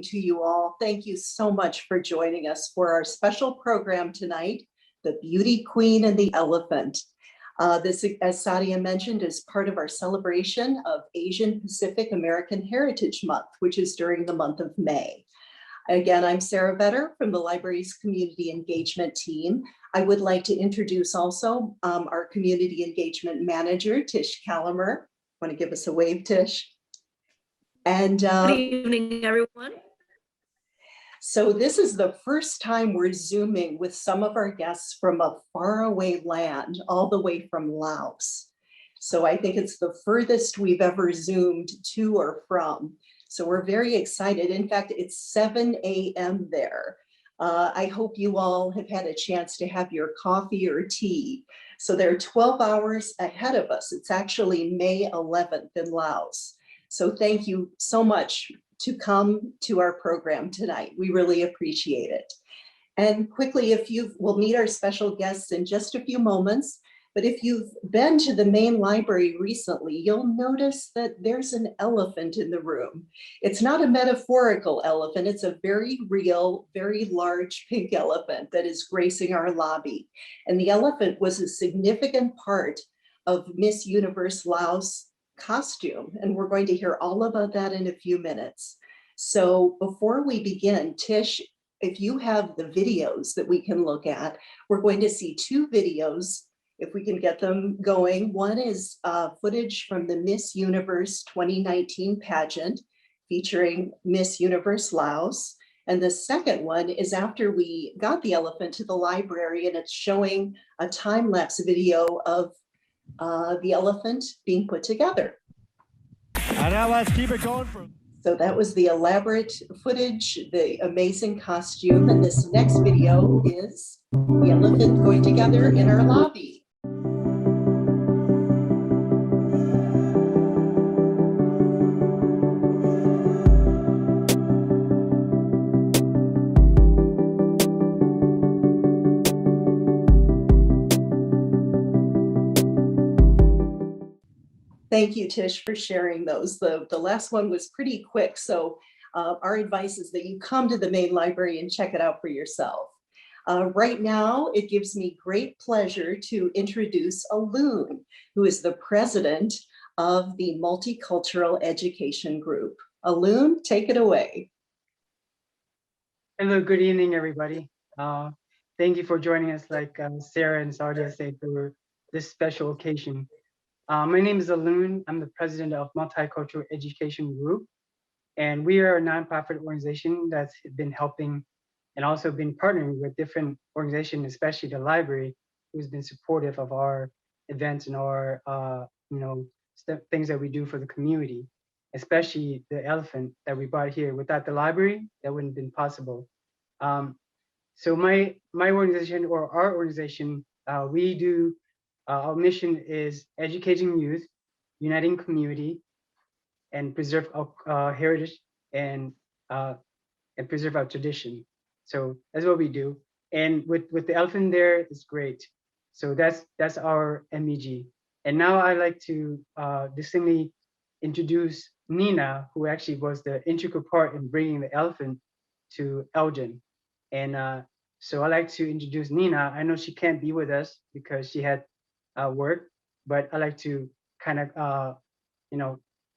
To you all. Thank you so much for joining us for our special program tonight, The Beauty Queen and the Elephant. This, as Sadia mentioned, is part of our celebration of Asian Pacific American Heritage Month, which is during the month of May. Again, I'm Sarah Vetter from the library's community engagement team. I would like to introduce also our community engagement manager, Tish Calamer. Want to give us a wave, Tish? And good evening, everyone. So this is the first time we're Zooming with some of our guests from a faraway land, all the way from Laos. So I think it's the furthest we've ever Zoomed to or from. So we're very excited. In fact, it's 7 a.m. there. I hope you all have had a chance to have your coffee or tea. So they're 12 hours ahead of us. It's actually May 11th in Laos. So thank you so much to come to our program tonight. We really appreciate it. And quickly, we'll meet our special guests in just a few moments, but if you've been to the main library recently, you'll notice that there's an elephant in the room. It's not a metaphorical elephant, it's a very real, very large pink elephant that is gracing our lobby. And the elephant was a significant part of Miss Universe Laos costume, and we're going to hear all about that in a few minutes. So before we begin, Tish, if you have the videos that we can look at, we're going to see two videos, if we can get them going. One is footage from the Miss Universe 2019 pageant featuring Miss Universe Laos. And the second one is after we got the elephant to the library, and it's showing a time-lapse video of the elephant being put together. And now let's keep it going. So that was the elaborate footage, the amazing costume, and this next video is the elephant going together in our lobby. Thank you, Tish, for sharing those. The last one was pretty quick, so our advice is that you come to the main library and check it out for yourself. Right now, it gives me great pleasure to introduce Alun, who is the president of the Multicultural Education Group. Alun, take it away. Hello, good evening, everybody. Thank you for joining us, like Sarah and Sadia said, for this special occasion. My name is Alun. I'm the president of Multicultural Education Group, and we are a nonprofit organization that's been helping and also been partnering with different organizations, especially the library, who's been supportive of our events and our things that we do for the community, especially the elephant that we brought here. Without the library, that wouldn't have been possible. So my organization, or our organization, we do. Our mission is educating youth, uniting community, and preserve our heritage and preserve our tradition. So that's what we do. And with the elephant there, it's great. So that's our MEG. And now I'd like to distinctly introduce Nina, who actually was the integral part in bringing the elephant to Elgin. And so I'd like to introduce Nina. I know she can't be with us because she had work, but I like to kind of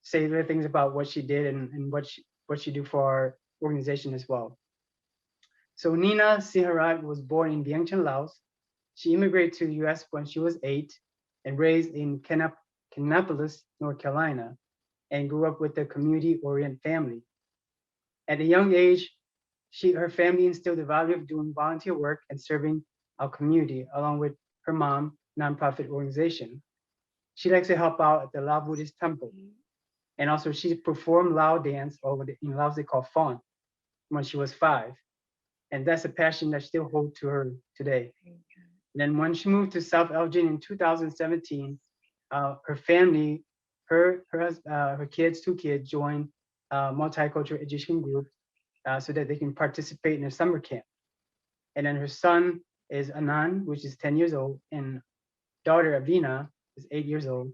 say little things about what she did and what she do for our organization as well. So Nina Siharat was born in Vientiane, Laos. She immigrated to the US when she was 8 and raised in Kannapolis, North Carolina, and grew up with a community-oriented family. At a young age, her family instilled the value of doing volunteer work and serving our community, along with her mom, nonprofit organization. She likes to help out at the Lao Buddhist temple. And also she performed Lao dance, or in Laos they call Fawn, when she was 5. And that's a passion that still holds to her today. And then when she moved to South Elgin in 2017, her family, her kids, 2 kids, joined Multicultural Education Group so that they can participate in a summer camp. And then her son is Anand, which is 10 years old, and daughter Avina is 8 years old.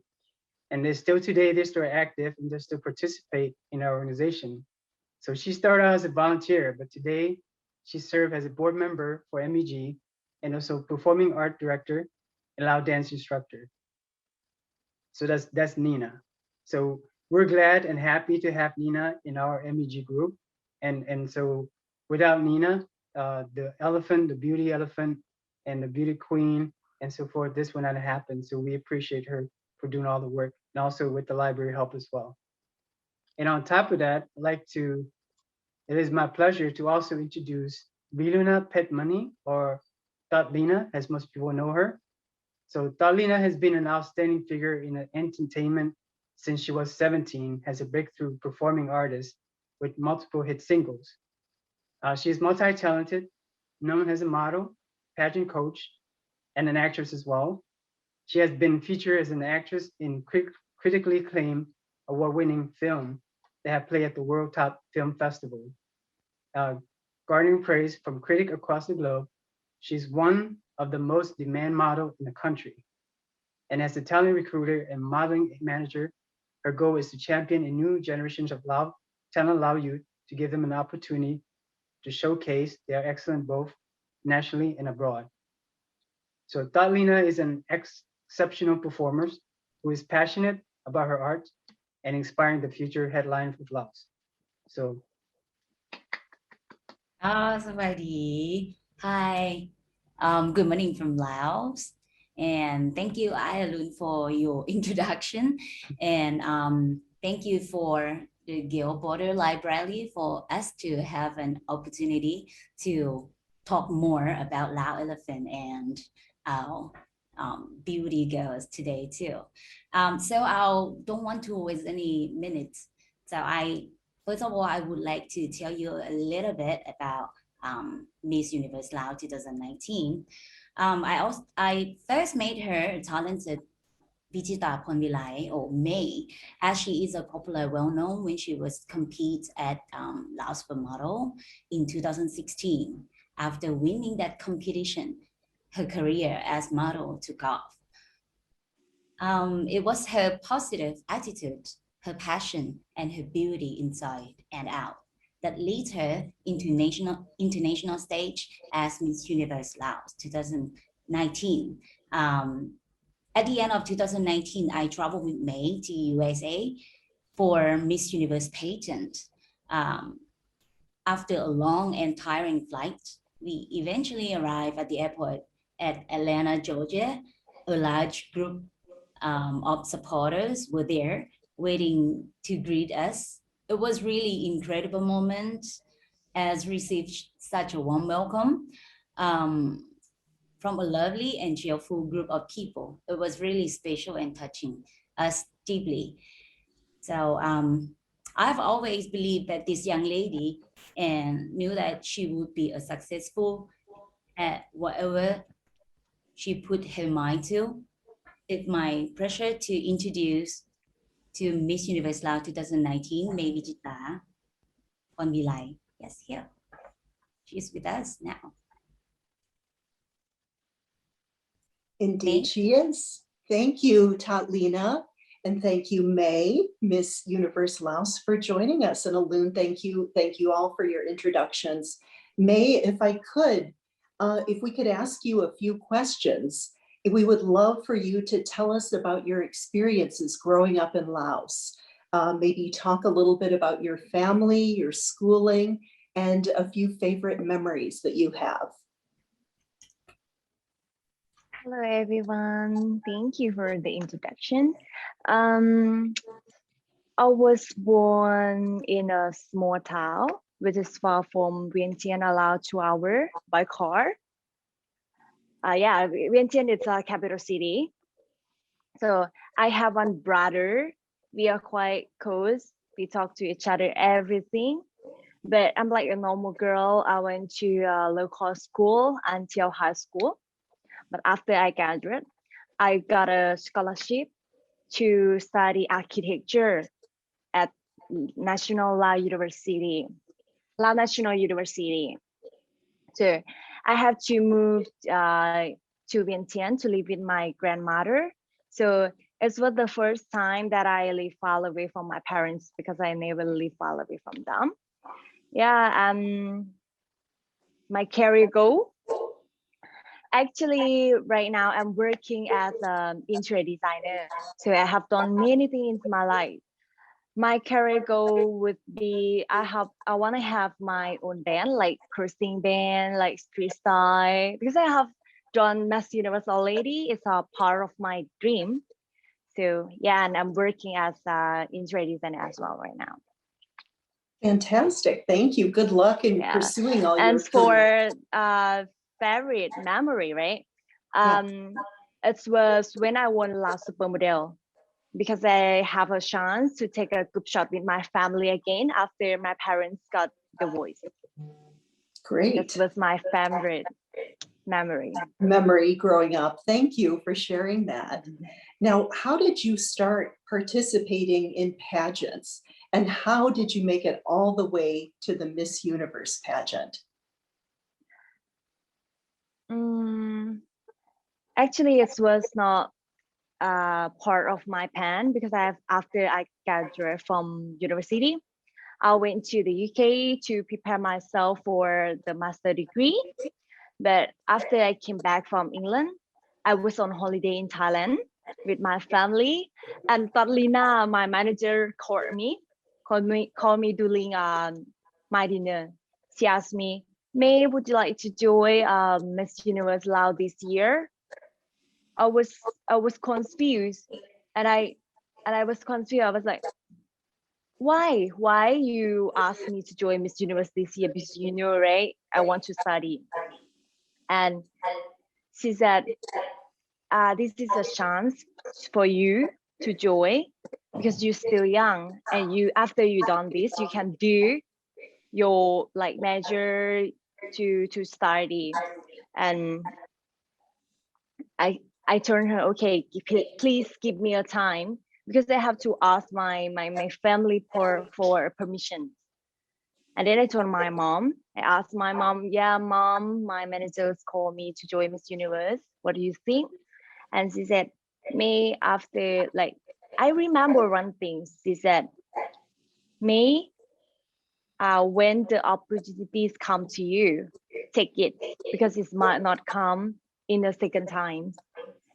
And they're still active and they still participate in our organization. So she started out as a volunteer, but today she served as a board member for MEG and also performing art director and Lao dance instructor. So that's Nina. So we're glad and happy to have Nina in our MEG group. And so without Nina, the elephant, the beauty elephant, and the beauty queen, and so forth, this would not have happened. So we appreciate her for doing all the work, and also with the library help as well. And on top of that, it is my pleasure to also introduce Viluna Petmani, or Tatlina, as most people know her. So Tatlina has been an outstanding figure in entertainment since she was 17 as a breakthrough performing artist with multiple hit singles. She is multi-talented, known as a model, pageant coach, and an actress as well. She has been featured as an actress in critically acclaimed award-winning film that have played at the World Top Film Festival, garnering praise from critics across the globe. She's one of the most demand model in the country. And as a talent recruiter and modeling manager, her goal is to champion a new generations of talent Lao youth to give them an opportunity to showcase their excellence both nationally and abroad. So Tatlina is an exceptional performer who is passionate about her art and inspiring the future headlines with Laos. So Sawadee. Hi. Good morning from Laos. And thank you, Ayalun, for your introduction. And thank you for the Gil Border Library for us to have an opportunity to talk more about Lao Elephant and our beauty girls today too. So I don't want to waste any minutes. So first of all, I would like to tell you a little bit about Miss Universe Lao 2019. I first made her talented Vichita Ponvilai, or May, as she is a popular, well-known when she was compete at Laos Supermodel in 2016. After winning that competition, her career as model took off. It was her positive attitude, her passion, and her beauty inside and out that leads her into international stage as Miss Universe Laos 2019. At the end of 2019, I traveled with May to USA for Miss Universe pageant. After a long and tiring flight, we eventually arrived at the airport at Atlanta, Georgia. A large group of supporters were there waiting to greet us. It was really incredible moment as received such a warm welcome from a lovely and cheerful group of people. It was really special and touching us deeply. So I've always believed that this young lady and knew that she would be a successful at whatever she put her mind to. It's my pleasure to introduce to Miss Universe Lao 2019, May Vichita Ponvilai. Yes, here. She's with us now. Indeed, May? she is. Thank you, Tatlina, and thank you, May, Miss Universe Laos, for joining us. And Alun, thank you all for your introductions. May, if we could ask you a few questions, we would love for you to tell us about your experiences growing up in Laos. Maybe talk a little bit about your family, your schooling, and a few favorite memories that you have. Hello, everyone. Thank you for the introduction. I was born in a small town, which is far from Vientiane, Laos, 2 hours by car. Yeah, Vientiane is a capital city. So I have one brother. We are quite close. We talk to each other everything. But I'm like a normal girl. I went to a local school until high school. But after I graduated, I got a scholarship to study architecture at National Lao University, Lao National University. So I have to move to Vientiane to live with my grandmother. So it was the first time that I live far away from my parents because I never live far away from them. Yeah, my career goal. Actually, right now I'm working as an interior designer. So I have done many things in my life. My career goal would be I want to have my own band, like cruising band, like street style, because I have done Miss Universe already. It's a part of my dream. So yeah, and I'm working as an interior designer as well right now. Fantastic. Thank you. Good luck in Yeah. pursuing all And your career. for favorite memory, right? Yeah. It was when I won last supermodel, because I have a chance to take a group shot with my family again after my parents got divorced. Great. That was my favorite memory. Memory growing up. Thank you for sharing that. Now, how did you start participating in pageants? And how did you make it all the way to the Miss Universe pageant? Actually, it was not part of my plan, because after I graduated from university, I went to the UK to prepare myself for the master degree. But after I came back from England, I was on holiday in Thailand with my family, and Tatlina, my manager, called me during my dinner. She asked me, "May, would you like to join Miss Universe Lao this year?" I was confused, and I was confused. I was like, why you asked me to join Miss Universe this year, because you know, right, I want to study. And she said, this is a chance for you to join, because you're still young, and you, after you done this, you can do your like major to study. And I told her, okay, please give me a time, because I have to ask my family for permission. And then I told my mom, I asked my mom, yeah, mom, my managers called me to join Miss Universe. What do you think? And she said, May, after, like, I remember one thing. She said, May, when the opportunities come to you, take it, because it might not come in a second time.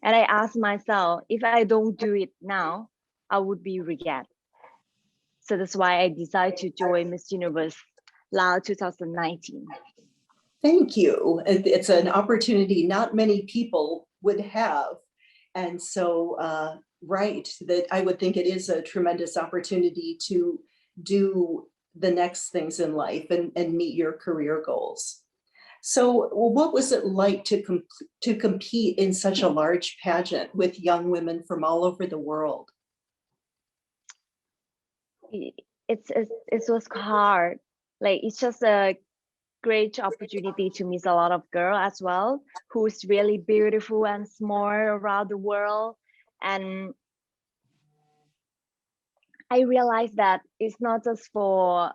And I asked myself, if I don't do it now, I would be regret. So that's why I decided to join Miss Universe Lao 2019. Thank you. It's an opportunity not many people would have. And so, right, that I would think it is a tremendous opportunity to do the next things in life and meet your career goals. So what was it like to compete in such a large pageant with young women from all over the world? It was hard. Like, it's just a great opportunity to meet a lot of girls as well, who's really beautiful and smart around the world. And I realized that it's not just for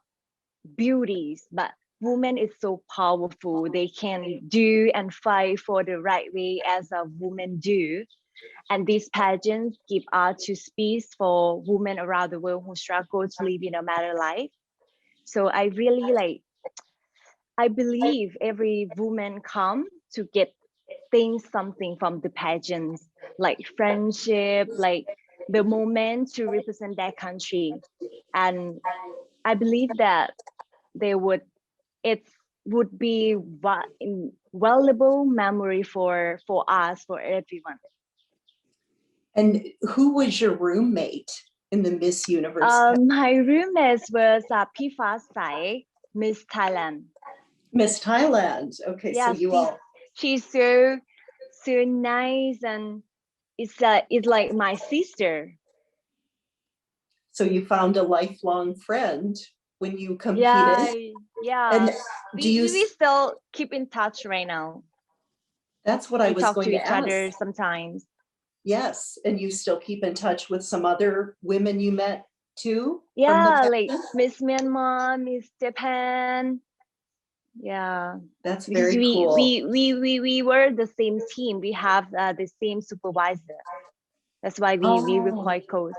beauties, but women is so powerful. They can do and fight for the right way as a woman do. And these pageants give art to space for women around the world who struggle to live in a matter life. So I really I believe every woman come to get something from the pageants, like friendship, like the moment to represent their country. And I believe that it would be valuable memory for us, for everyone. And who was your roommate in the Miss Universe? My roommate was Pifa Sai, Miss Thailand. Miss Thailand. Okay, Yeah, so you all. She's so nice, and it's like my sister. So you found a lifelong friend when you competed. Yeah. And we still keep in touch right now. That's what I was talk going to to each other ask. sometimes. Yes, and you still keep in touch with some other women you met too? Yeah, like Miss Myanmar, Miss Japan. Yeah, that's because very cool. we were the same team. We have the same supervisor. That's why we were quite close.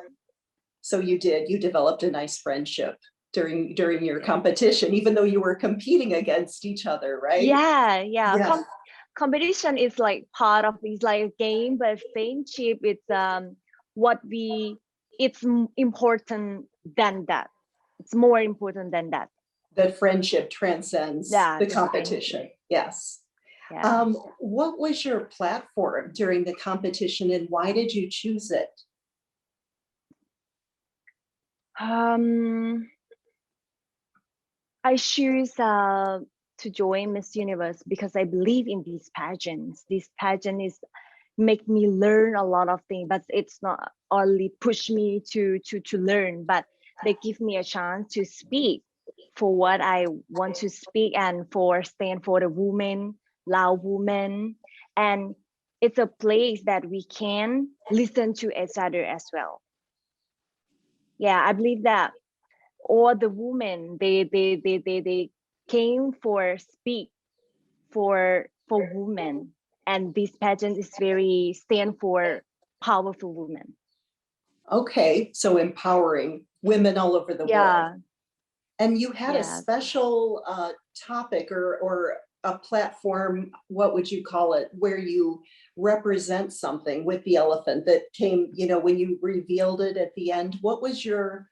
So you developed a nice friendship. during your competition, even though you were competing against each other, right? Yeah. Yeah. Competition is like part of, it's like a game, but friendship it's important than that. It's more important than that. That friendship transcends Yeah, the the competition. friendship. Yes. Yeah. What was your platform during the competition and why did you choose it? I choose to join Miss Universe because I believe in these pageants. This pageant is make me learn a lot of things, but it's not only push me to learn, but they give me a chance to speak for what I want to speak and for stand for the women, Lao women, and it's a place that we can listen to each other as well. Yeah, I believe that all the women they came for speak for women, and this pageant is very stand for powerful women. Okay, so empowering women all over the world. Yeah. And you had a Yeah. special topic or a platform, what would you call it, where you represent something with the elephant that came, when you revealed it at the end. What was your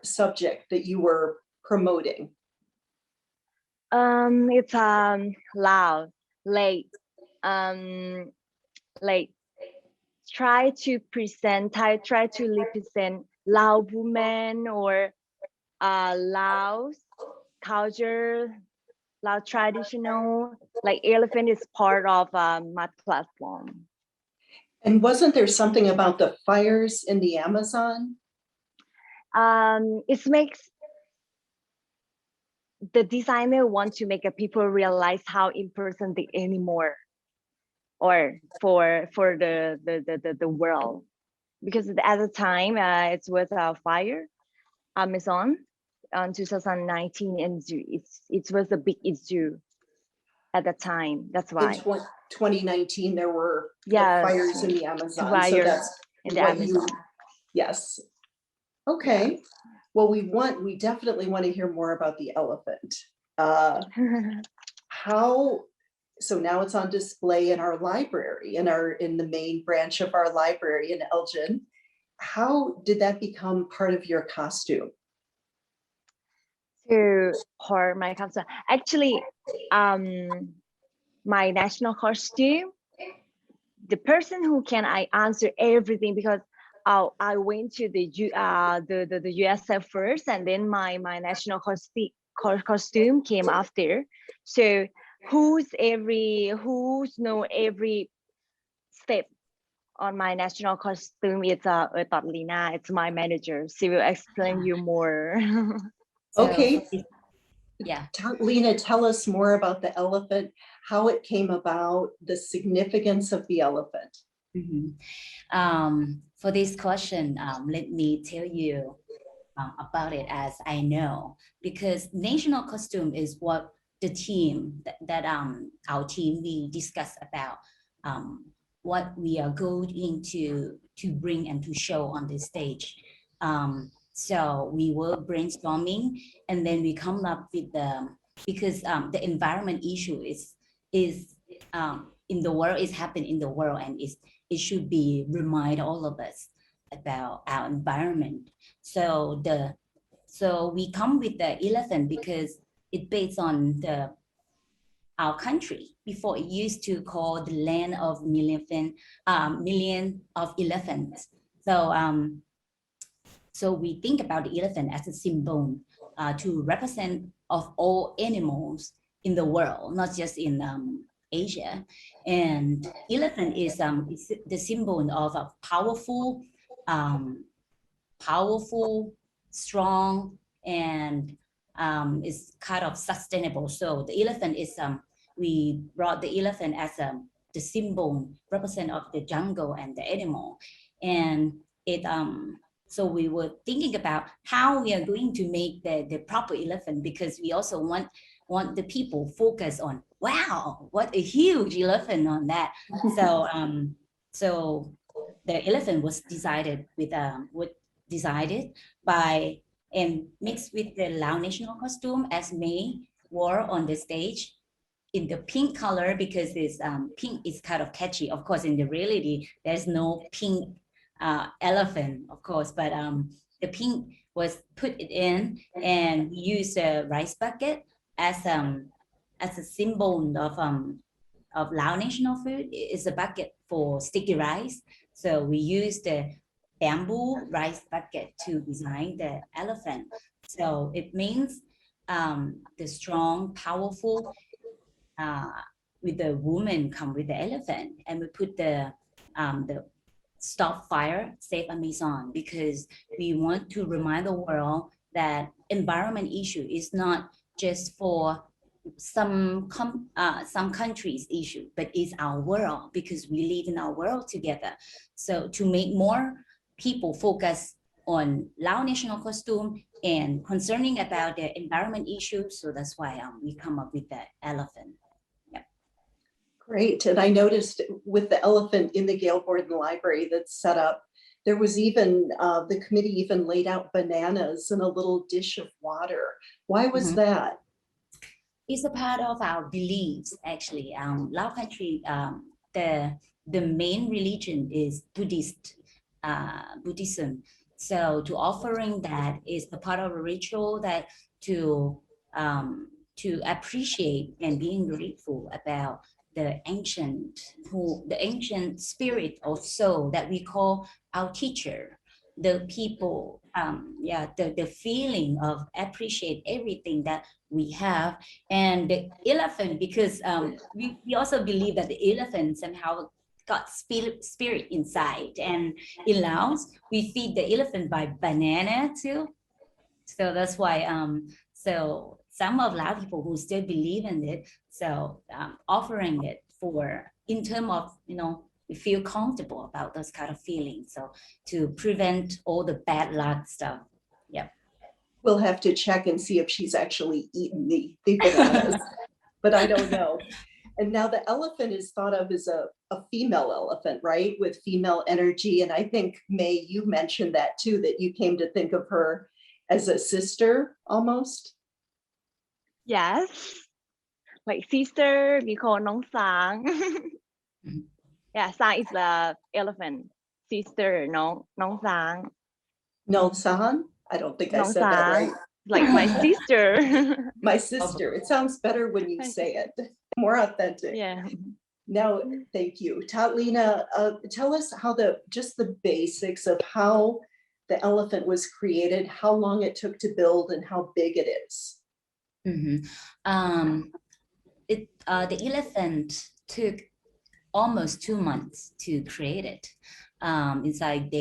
subject that you were promoting? It's loud, like like try to represent Lao women or Laos culture, Lao traditional. Like elephant is part of my platform. And wasn't there something about the fires in the Amazon? It makes the designer want to make people realize how important the animal or for the world, because at the time it was a fire Amazon on 2019, and it was a big issue at the time. That's In why 2019, there were yeah fires in the Amazon. So fires that's in the what Amazon. Yes. Okay. Yeah. Well, we definitely want to hear more about the elephant. So now it's on display in our library, in the main branch of our library in Elgin. How did that become part of your costume? To for my costume, actually, my national costume, the person who can I answer everything, because I went to the USF first, and then my national costume came after. So who's know every step on my national costume? It's Lina. It's my manager. She will explain you more. Okay. Yeah. Lena, tell us more about the elephant, how it came about, the significance of the elephant. For this question, let me tell you about it as I know, because national costume is what the team that our team we discuss about what we are going to bring and to show on this stage. So we were brainstorming, and then we come up with because the environment issue is in the world, is happening in the world, and it should be remind all of us about our environment. So we come with the elephant because it's based on our country. Before, it used to call the land of million of elephants. So we think about the elephant as a symbol to represent of all animals in the world, not just in Asia. And elephant is the symbol of a powerful, strong, and is kind of sustainable. So the elephant is we brought the elephant as the symbol represent of the jungle and the animal, and it so we were thinking about how we are going to make the proper elephant, because we also want the people focus on, wow, what a huge elephant on that. So the elephant was decided by and mixed with the Lao national costume as May wore on the stage in the pink color, because this pink is kind of catchy. Of course, in the reality, there's no pink elephant, of course, but the pink was put it in, and we use a rice bucket as a symbol of Lao national food. It's a bucket for sticky rice. So we use the bamboo rice bucket to design the elephant. So it means the strong, powerful, with the woman come with the elephant, and we put the stop fire, save Amazon, because we want to remind the world that environment issue is not just for some countries issue, but it's our world, because we live in our world together. So to make more people focus on Lao national costume and concerning about the environment issues, so that's why we come up with the elephant. Great. And I noticed with the elephant in the Gale Borden Library that's set up, there was even, the committee even laid out bananas in a little dish of water. Why was that? It's a part of our beliefs, actually. Lao country, the main religion is Buddhism. So to offering that is a part of a ritual that to appreciate and being grateful about the ancient spirit or soul that we call our teacher, the people, the feeling of appreciate everything that we have. And the elephant, because we also believe that the elephant somehow got spirit inside. And in Laos, we feed the elephant by banana too. So that's why, so some of Lao people who still believe in it, so offering it for, in terms of, we feel comfortable about those kind of feelings. So to prevent all the bad luck stuff. Yep. We'll have to check and see if she's actually eaten the bananas, but I don't know. And now the elephant is thought of as a female elephant, right? With female energy. And I think, May, you mentioned that too, that you came to think of her as a sister almost. Yes, like sister, we call Nong Sang. Yeah, Sang is the elephant. Sister, Nong Sang. No San? I don't think I Nong said that right. Sang, like my sister. My sister. It sounds better when you say it. More authentic. Yeah. Now, thank you. Tatlina, tell us how just the basics of how the elephant was created, how long it took to build, and how big it is. The elephant took almost 2 months to create it. Inside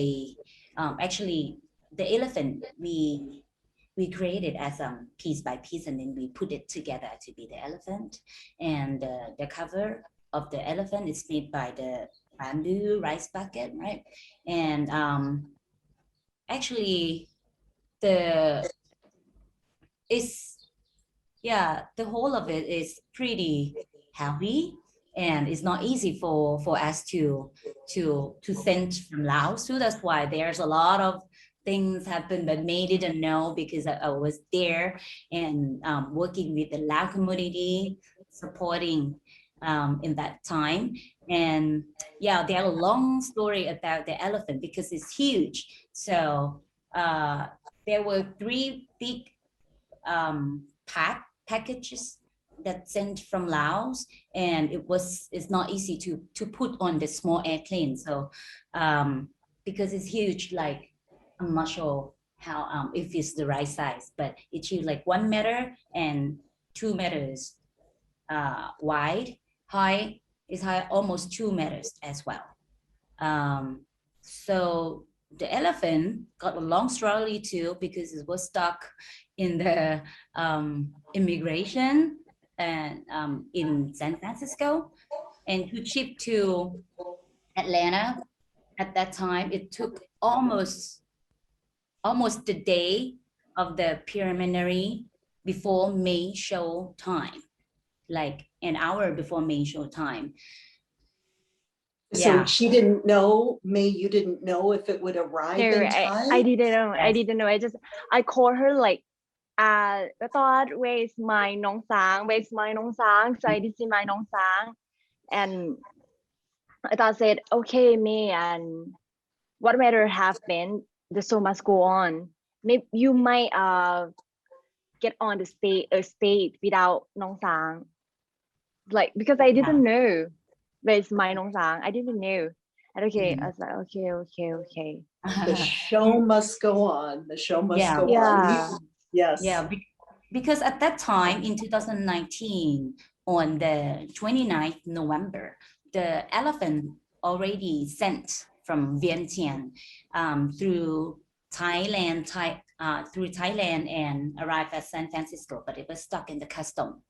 actually the elephant we created as piece by piece, and then we put it together to be the elephant. And the cover of the elephant is made by the bamboo rice bucket, right? And actually the whole of it is pretty heavy, and it's not easy for us to send from Laos. So that's why there's a lot of things happen that May didn't know, because I was there and working with the Lao community, supporting in that time. And yeah, there are a long story about the elephant because it's huge. So there were 3 big packages that sent from Laos, and it's not easy to put on the small airplane. So because it's huge, like I'm not sure how if it's the right size, but it's huge, like 1 meter and 2 meters wide. High is high, almost 2 meters as well. So the elephant got a long struggle too, because it was stuck in the immigration and in San Francisco, and to ship to Atlanta. At that time, it took almost the day of the preliminary before May show time, like an hour before May show time. So Yeah. she didn't know, May, you didn't know if it would arrive No, in I time? didn't know. I Yes. didn't know. I called her like, I thought, where's my nong sang? Where's my nong sang? So I didn't see my nong sang. And I thought said, okay, me, and what matter happened, the show must go on. Maybe you might get on the stage without nong sang. Like, because I didn't know where's my nong sang. I didn't know. And okay, I was like, okay. The show must go on. The show must Yeah. go on. Yeah. Yes. Yeah, because at that time in 2019, on the 29th November, the elephant already sent from Vientiane through Thailand, and arrived at San Francisco, but it was stuck in the custom.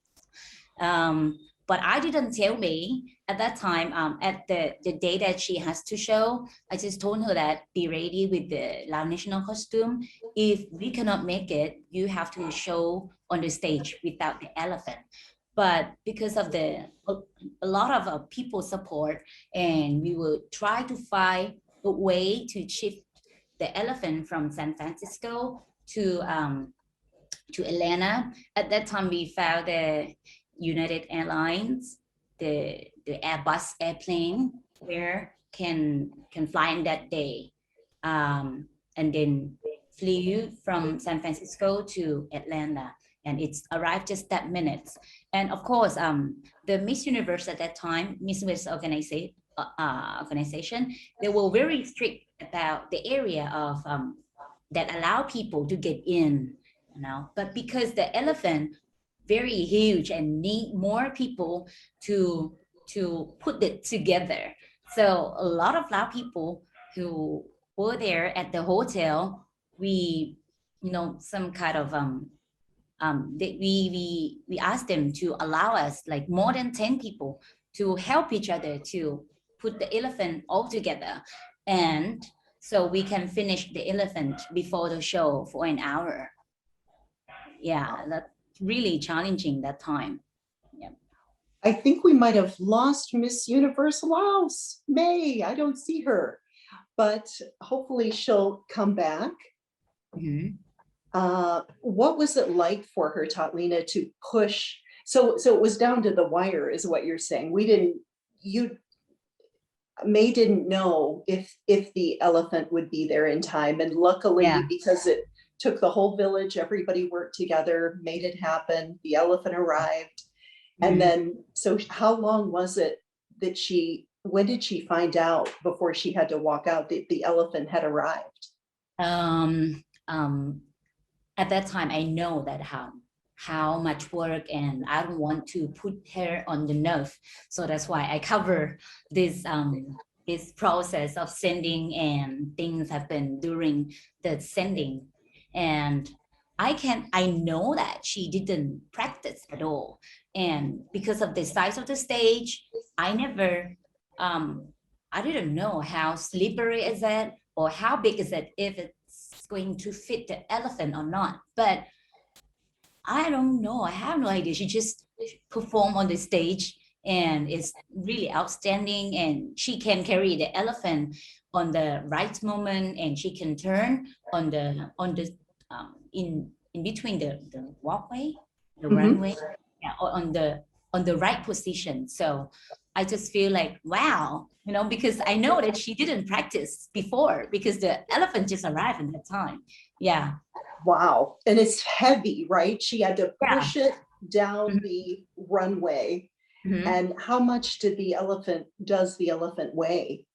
But I didn't tell me at that time, at the day that she has to show, I just told her that be ready with the Lao national costume. If we cannot make it, you have to show on the stage without the elephant. But because of a lot of people support, and we will try to find a way to shift the elephant from San Francisco to Atlanta. At that time, we found the United Airlines, the Airbus airplane where can fly in that day, and then flew from San Francisco to Atlanta, and it's arrived just that minutes. And of course, the Miss Universe at that time, Miss Universe organization, they were very strict about the area of that allow people to get in, you know. But because the elephant very huge and need more people to put it together, so a lot of Lao people who were there at the hotel, we, you know, some kind of we asked them to allow us like more than 10 people to help each other to put the elephant all together, and so we can finish the elephant before the show for an hour. Yeah, that's really challenging that time. Yeah. I think we might have lost Miss Universe Laos. May, I don't see her, but hopefully she'll come back. Mhm. What was it like for her, Tatlina, to push? So it was down to the wire, is what you're saying. May didn't know if the elephant would be there in time, and luckily, Yeah. because it took the whole village, everybody worked together, made it happen. The elephant arrived, and then so how long was it that when did she find out before she had to walk out that the elephant had arrived? At that time, I know that how much work, and I don't want to put her on the nerve, so that's why I cover this this process of sending, and things happen during the sending. And I know that she didn't practice at all, and because of the size of the stage, I never I didn't know how slippery is it, or how big is it, if it's going to fit the elephant or not. But I don't know. I have no idea. She just performed on the stage, and it's really outstanding. And she can carry the elephant on the right moment, and she can turn on the in between the walkway, the runway, yeah, or on the right position. So I just feel like, wow, you know, because I know that she didn't practice before, because the elephant just arrived at that time. Yeah. Wow. And it's heavy, right? She had to Yeah. push it down the runway. Mhm. And how much does the elephant weigh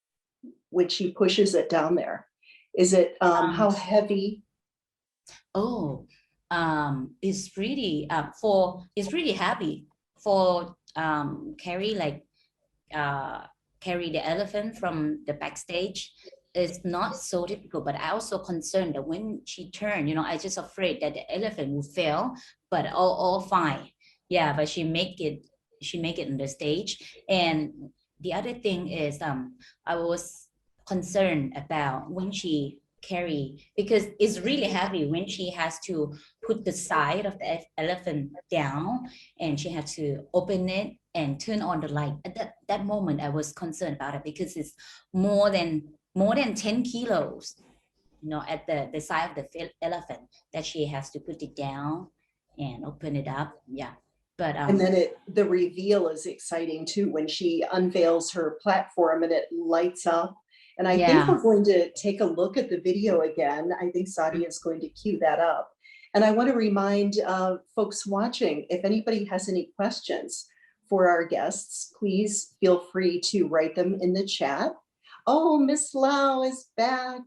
when she pushes it down there? Is it how heavy? Oh, it's really it's really heavy for carry carry the elephant from the backstage. It's not so difficult, but I also concerned that when she turned, you know, I just afraid that the elephant will fail, but all fine. Yeah, but she make it on the stage. And the other thing is I was concerned about when she carry, because it's really heavy when she has to put the side of the elephant down, and she has to open it and turn on the light. At that moment, I was concerned about it because it's more than 10 kilos, at the side of the elephant, that she has to put it down and open it up. Yeah. But and then the reveal is exciting too, when she unveils her platform and it lights up. And I think we're going to take a look at the video again. I think Sadia is going to cue that up. And I want to remind folks watching, if anybody has any questions for our guests, please feel free to write them in the chat. Oh, Miss Lao is back.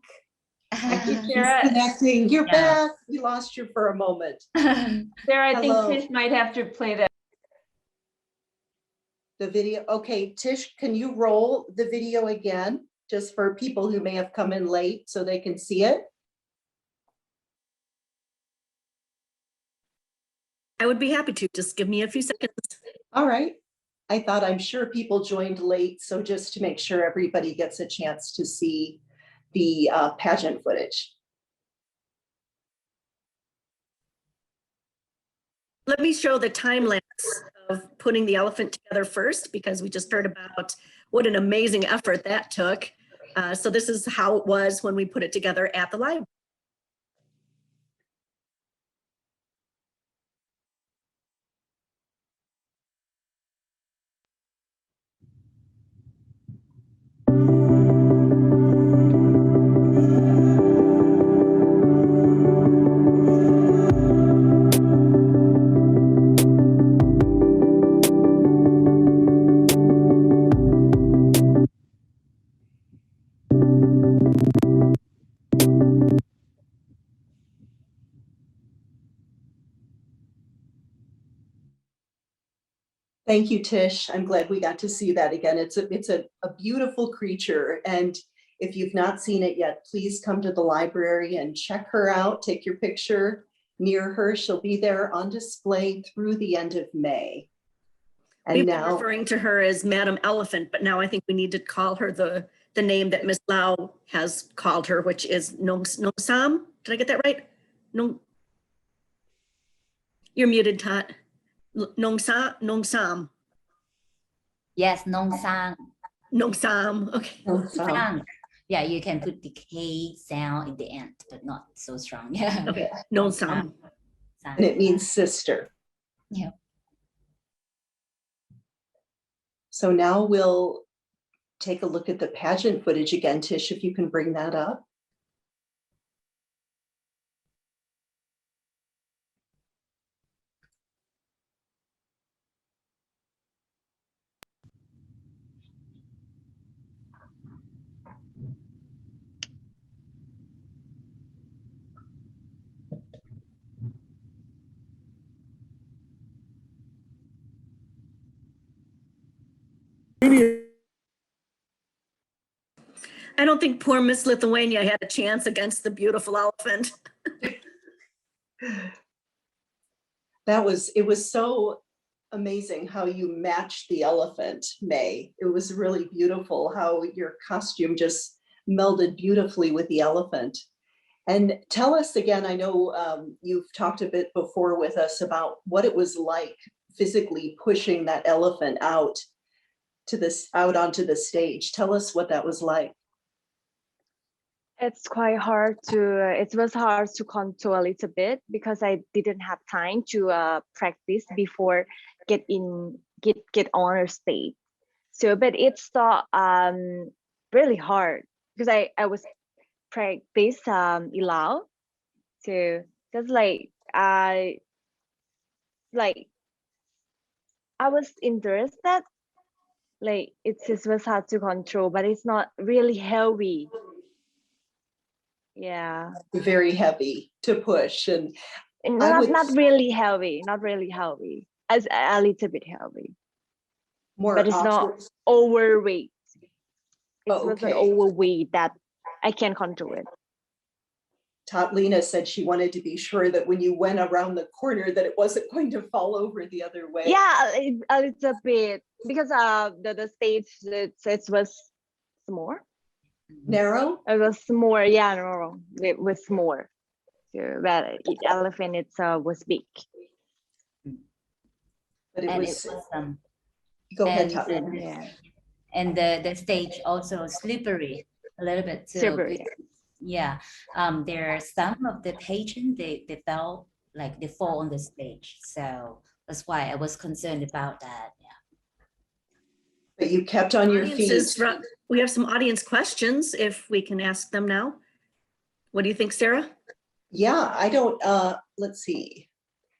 I think she's connecting. You're back. We lost you for a moment. Sarah, I think Tish might have to play that. The video. Okay, Tish, can you roll the video again, just for people who may have come in late so they can see it? I would be happy to. Just give me a few seconds. All right. I'm sure people joined late, so just to make sure everybody gets a chance to see the pageant footage. Let me show the time lapse of putting the elephant together first, because we just heard about what an amazing effort that took. So this is how it was when we put it together at the library. Thank you, Tish. I'm glad we got to see that again. It's a beautiful creature. And if you've not seen it yet, please come to the library and check her out. Take your picture near her. She'll be there on display through the end of May. And We've been now referring to her as Madam Elephant, but now I think we need to call her the name that Miss Lao has called her, which is Nongsam. Did I get that right? You're muted, Tot. Nongsam. yes, Nongsang. Nongsam. Okay. Sang. Yeah, you can put the K sound in the end, but not so strong. Yeah. Okay. Nongsam. and it means sister. Yeah. So now we'll take a look at the pageant footage again. Tish, if you can bring that up. I don't think poor Miss Lithuania had a chance against the beautiful elephant. It was so amazing how you matched the elephant, May. It was really beautiful how your costume just melded beautifully with the elephant. And tell us again, I know you've talked a bit before with us about what it was like physically pushing that elephant out onto the stage. Tell us what that was like. It was hard to control a little bit because I didn't have time to practice before get on a stage. So, but it's really hard because I was practice Lao. So just I was interested. It just was hard to control, but it's not really heavy. Yeah, Very heavy to push, and not really heavy, as a little bit heavy, more. But it's not overweight. It wasn't okay. overweight that I can control it. Tatlina said she wanted to be sure that when you went around the corner that it wasn't going to fall over the other way. Yeah, a little bit because the stage it was small. Narrow? It was more, yeah, no, it was more. So, but each elephant was big. But it And was Go ahead, And, Tatlin. Yeah. and the stage also slippery a little bit too. Super. Yeah, there are some of the pageant they felt like they fall on the stage, so that's why I was concerned about that. Yeah. But you kept on your Audiences, feet. we have some audience questions if we can ask them now. What do you think, Sarah? Yeah, I don't, let's see.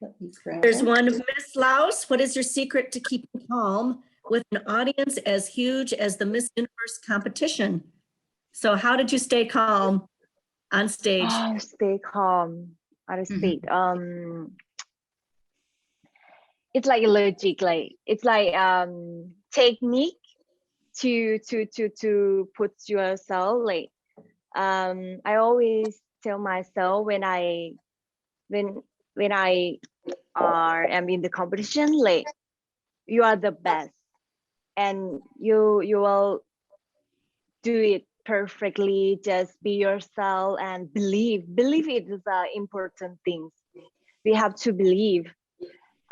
Let me grab There's it. one, Miss Laos, what is your secret to keeping calm with an audience as huge as the Miss Universe competition? So how did you stay calm on stage? Oh, stay calm on the stage. It's like logic, like it's like technique to put yourself like I always tell myself when I am in the competition, like you are the best and you will do it perfectly. Just be yourself and believe it is an important thing. We have to believe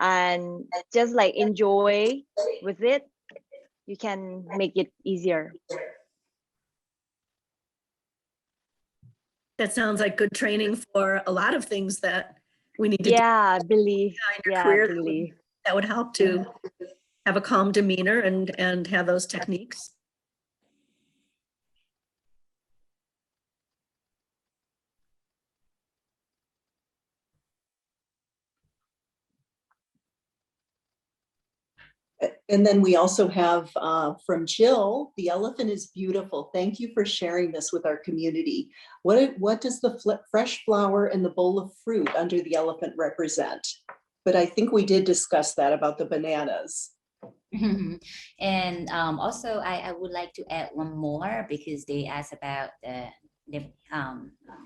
and just like enjoy with it. You can make it easier. That sounds like good training for a lot of things that we need to Yeah, believe. do in your Yeah, career. believe. That would help to have a calm demeanor and have those techniques. And then we also have from Jill, the elephant is beautiful. Thank you for sharing this with our community. What does the fresh flower and the bowl of fruit under the elephant represent? But I think we did discuss that about the bananas. And also I would like to add one more because they asked about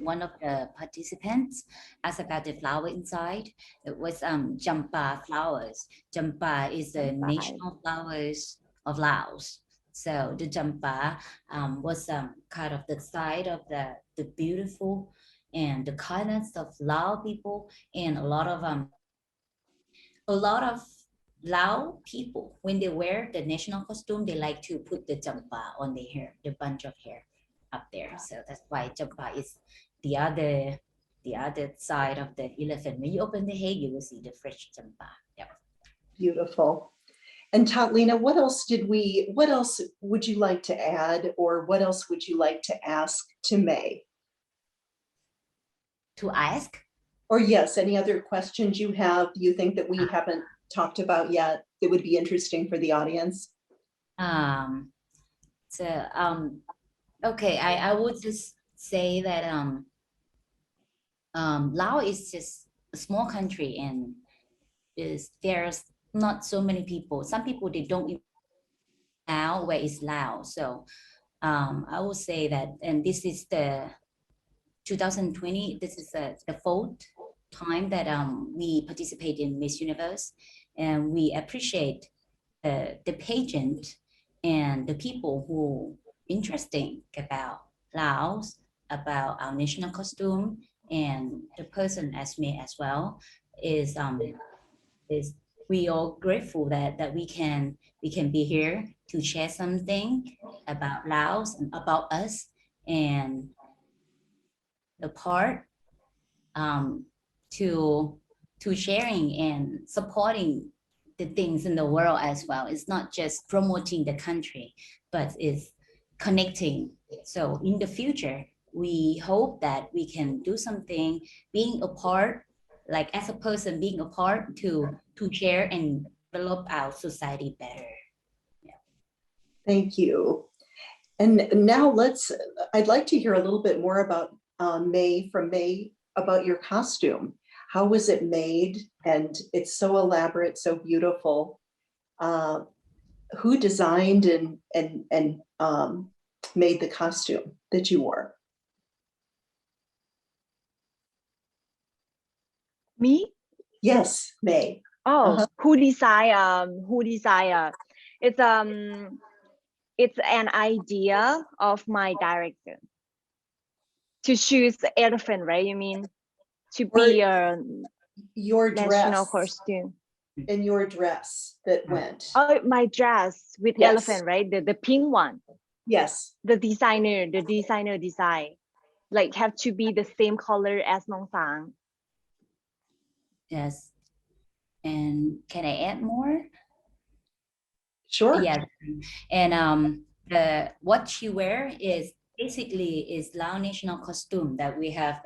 one of the participants asked about the flower inside. It was champa flowers. Champa is the national flowers of Laos. So the champa was kind of the side of the beautiful and the kindness of Lao people, and a lot of Lao people, when they wear the national costume, they like to put the champa on their hair, the bunch of hair up there. So that's why champa is the other side of the elephant. When you open the head, you will see the fresh champa. Yep. Beautiful. And Tatlina, what else would you like to add, or what else would you like to ask to May? To ask? Or yes, any other questions you have, you think that we haven't talked about yet that would be interesting for the audience? Okay, I would just say that Laos is just a small country, and there's not so many people. Some people, they don't even know where is Laos. So I would say that, and this is the 2020, this is the fourth time that we participate in Miss Universe, and we appreciate the pageant and the people who interesting about Laos, about our national costume, and the person as me as well is we are grateful that we can be here to share something about Laos and about us, and the part to sharing and supporting the things in the world as well. It's not just promoting the country, but it's connecting. So in the future, we hope that we can do something, being a part, like as a person, being a part to share and develop our society better. Yeah. Thank you. And now I'd like to hear a little bit more about May, about your costume. How was it made? And it's so elaborate, so beautiful. Who designed and made the costume that you wore? Me? Yes, May. Oh, who design? It's an idea of my director to choose the elephant, right? You mean to be a Your national dress. costume? in your dress that went? Oh, my dress with Yes. elephant, right? The pink one. Yes. The designer design. Like have to be the same color as Nong Sang. Yes. And can I add more? Sure. Yes. And the what she wear is basically is Lao national costume that we have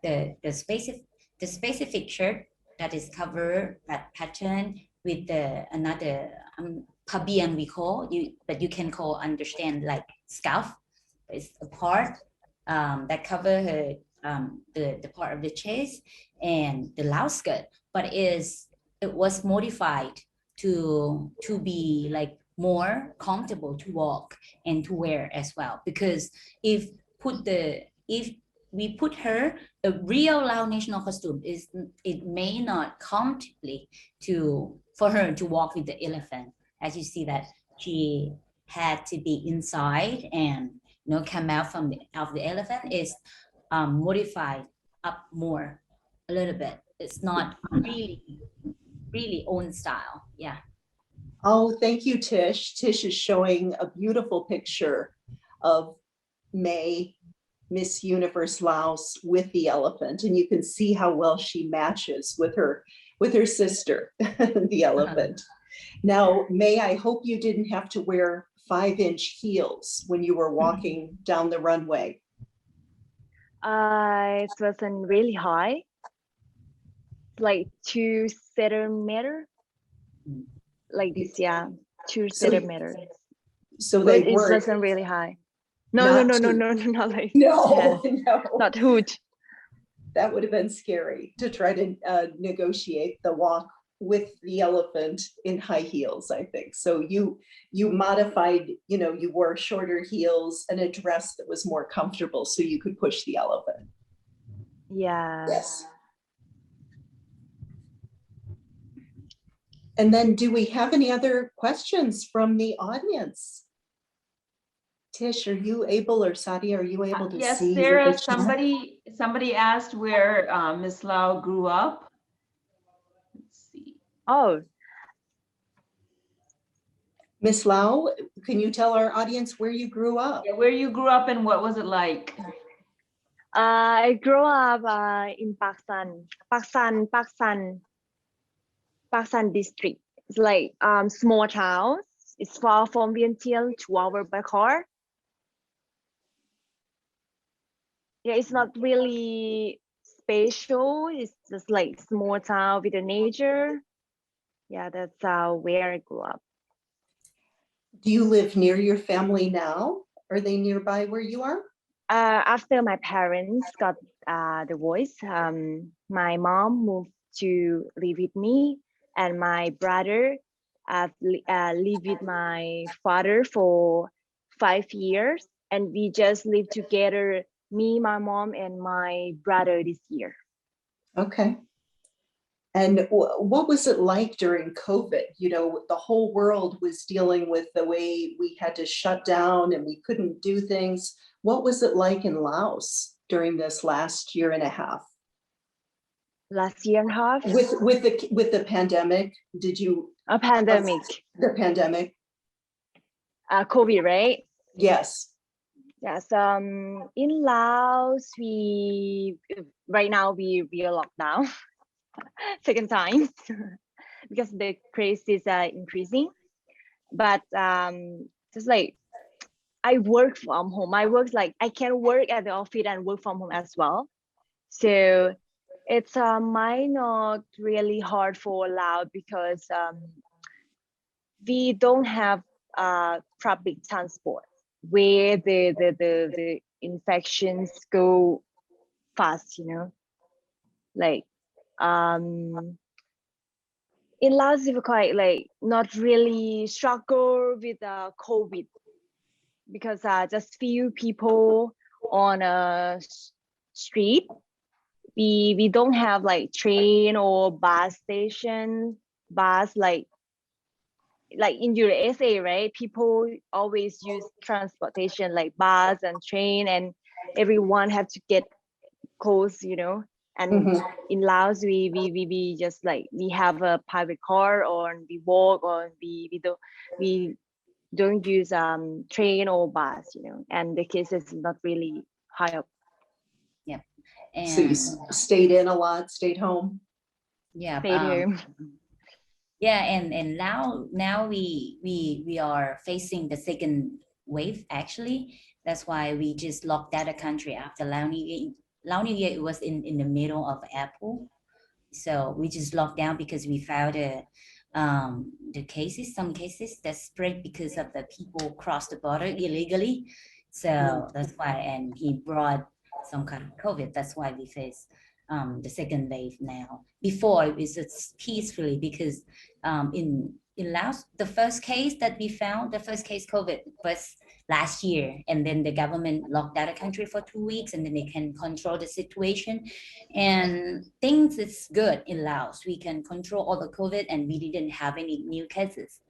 the specific shirt that is covered that pattern with the another pabian we call you, but you can call understand like scarf. It's a part that cover her the part of the chest and the Lao skirt, but it was modified to be like more comfortable to walk and to wear as well, because if we put her the real Lao national costume is it may not comfortably to for her to walk with the elephant, as you see that she had to be inside and come out from the elephant is modified up more a little bit. It's not really own style. Yeah. Oh, thank you, Tish. Tish is showing a beautiful picture of May, Miss Universe Laos with the elephant, and you can see how well she matches with her sister, the elephant. Now, May, I hope you didn't have to wear 5-inch heels when you were walking down the runway. It wasn't really high, like 2 centimeter, like this, yeah, 2 centimeters. So But they it weren't. wasn't really high. No, not like No, yeah, no. not huge. That would have been scary to try to negotiate the walk with the elephant in high heels, I think. So you modified, you wore shorter heels and a dress that was more comfortable so you could push the elephant. Yeah. Yes. And then do we have any other questions from the audience? Tish, are you able, or Sadi, are you able to Yes, see? Sarah, the chat? somebody asked where Miss Lao grew up. Let's see. Oh, Miss Lao, can you tell our audience where you grew up? Yeah, where you grew up and what was it like? I grew up in Pak San district. It's like small towns. It's far from Vientiane, 2 hours by car. Yeah, it's not really spatial. It's just like small town with the nature. Yeah, that's where I grew up. Do you live near your family now? Are they nearby where you are? After my parents got divorced, my mom moved to live with me, and my brother lived with my father for 5 years, and we just lived together, me, my mom, and my brother this year. Okay. And what was it like during COVID? The whole world was dealing with the way we had to shut down and we couldn't do things. What was it like in Laos during this last year and a half? Last year and a half? With the pandemic, did you? A pandemic. The pandemic? COVID, right? Yes. Yes. In Laos, right now we are locked down. Second time because the case is increasing, but just like I work from home. I can work at the office and work from home as well, so it's might not really hard for Lao because we don't have public transport where the infections go fast, like in Laos, we quite like not really struggle with COVID because just few people on a street. We don't have like train or bus station, like in USA, right? People always use transportation like bus and train, and everyone have to get close, And Mhm. in Laos, we just like we have a private car, or we walk, or we don't use train or bus, and the cases is not really high up. So you And stayed in a lot, stayed home? yeah, Stayed home. yeah, and now we are facing the second wave actually. That's why we just locked down the country after Lao New Year. Lao New Year, it was in the middle of April. So we just locked down because we found some cases that spread because of the people cross the border illegally. So that's why, and he brought some kind of COVID. That's why we face the second wave now. Before it was just peacefully because in Laos, the first case that we found, the first case COVID was last year, and then the government locked down the country for 2 weeks, and then they can control the situation. And things is good in Laos. We can control all the COVID, and we didn't have any new cases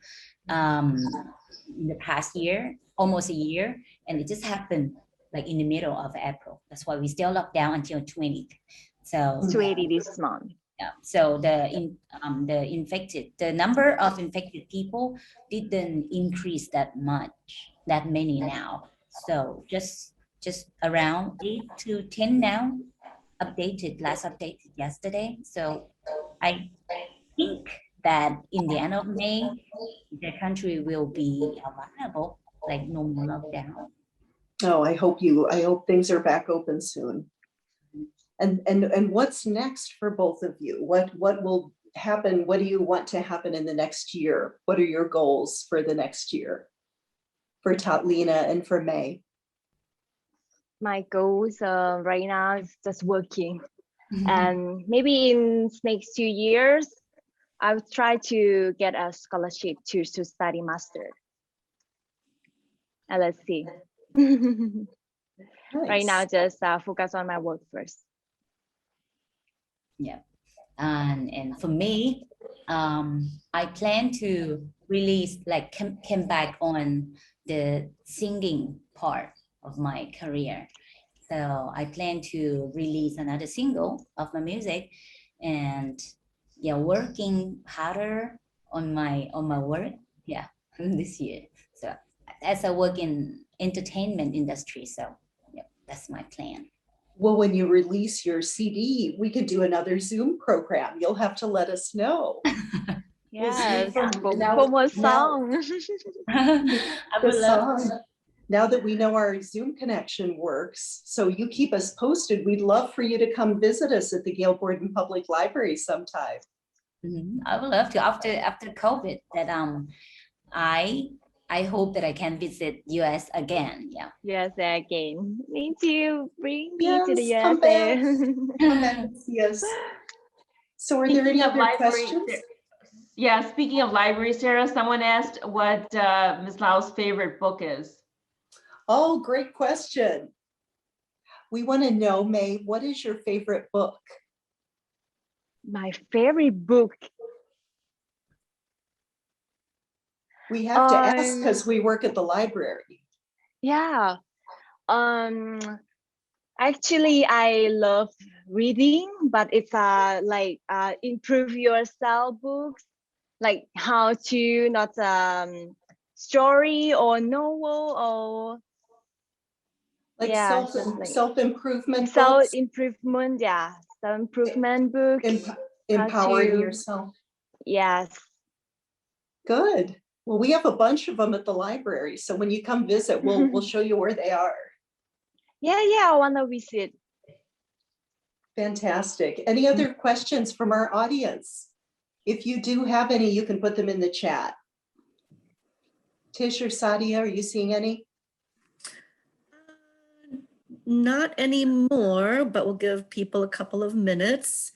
in the past year, almost a year, and it just happened like in the middle of April. That's why we still locked down until 20th. So 20 this month. yeah, so the number of infected people didn't increase that many now. So just around 8 to 10 now, last updated yesterday. So I think that in the end of May, the country will be viable, like no more lockdown. Oh, I hope things are back open soon. And what's next for both of you? What will happen? What do you want to happen in the next year? What are your goals for the next year? For Tatlina and for May? My goals right now is just working. And maybe in next 2 years, I will try to get a scholarship to study master. And let's see. Right now, Nice. just focus on my work first. Yeah, and for me, I plan to release, like, came back on the singing part of my career. So I plan to release another single of my music, and yeah, working harder on my work. Yeah, this year. So as I work in entertainment industry, so yeah, that's my plan. Well, when you release your CD, we could do another Zoom program. You'll have to let us know. Yes, Now- for more now- song. I The would love song. Now that we know our Zoom connection works, so you keep us posted. We'd love for you to come visit us at the Gale Borden Public Library sometime. I would love to after COVID that I hope that I can visit US again. Yeah. Yes, again. Me too. Bring me to the Yes, come USA. Come back and see us. So are there Speaking any of other library, questions? Yeah, speaking of library, Sarah, someone asked what Ms. Lau's favorite book is. Oh, great question. We want to know, May, what is your favorite book? My favorite book. We have to ask because we work at the library. Yeah. Actually, I love reading, but it's like improve yourself books, like how to not story or novel or Like yeah, just like self-improvement self books, improvement. Yeah, self improvement book. empowering to- yourself. Yes. Good. Well, we have a bunch of them at the library. So when you come visit, we'll show you where they are. Yeah, I wanna visit. Fantastic. Any other questions from our audience? If you do have any, you can put them in the chat. Tish or Sadia, are you seeing any? Not anymore, but we'll give people a couple of minutes.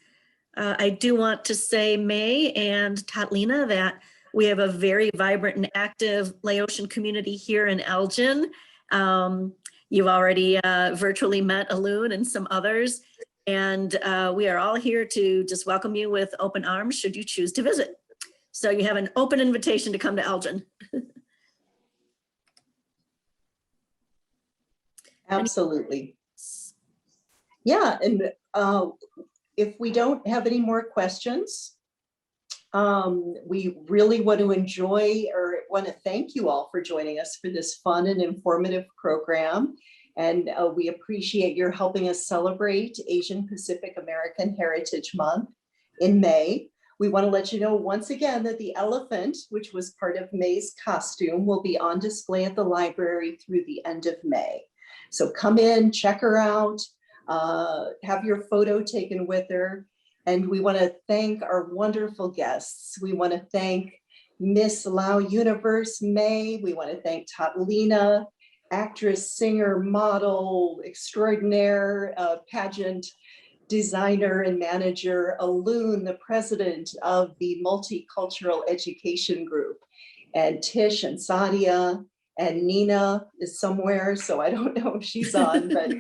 I do want to say, May and Tatlina, that we have a very vibrant and active Laotian community here in Elgin. You've already virtually met Alun and some others, and we are all here to just welcome you with open arms should you choose to visit. So you have an open invitation to come to Elgin. Absolutely. Yeah, and if we don't have any more questions, we really want to thank you all for joining us for this fun and informative program. And we appreciate your helping us celebrate Asian Pacific American Heritage Month in May. We want to let you know once again that the elephant, which was part of May's costume, will be on display at the library through the end of May. So come in, check her out, have your photo taken with her. And we want to thank our wonderful guests. We want to thank Miss Lao Universe, May. We want to thank Tatlina, actress, singer, model extraordinaire, pageant designer and manager, Alun, the president of the Multicultural Education Group, and Tish and Sadia, and Nina is somewhere, so I don't know if she's on, but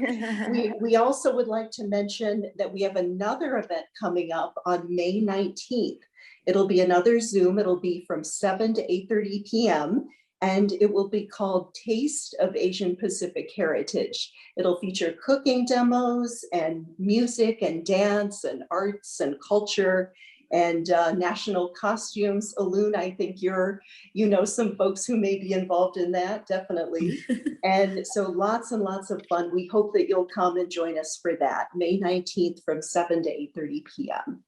we also would like to mention that we have another event coming up on May 19th. It'll be another Zoom. It'll be from 7 to 8:30 p.m. and it will be called Taste of Asian Pacific Heritage. It'll feature cooking demos and music and dance and arts and culture and national costumes. Alun, I think you know some folks who may be involved in that, definitely. And so lots and lots of fun. We hope that you'll come and join us for that, May 19th from 7 to 8:30 p.m.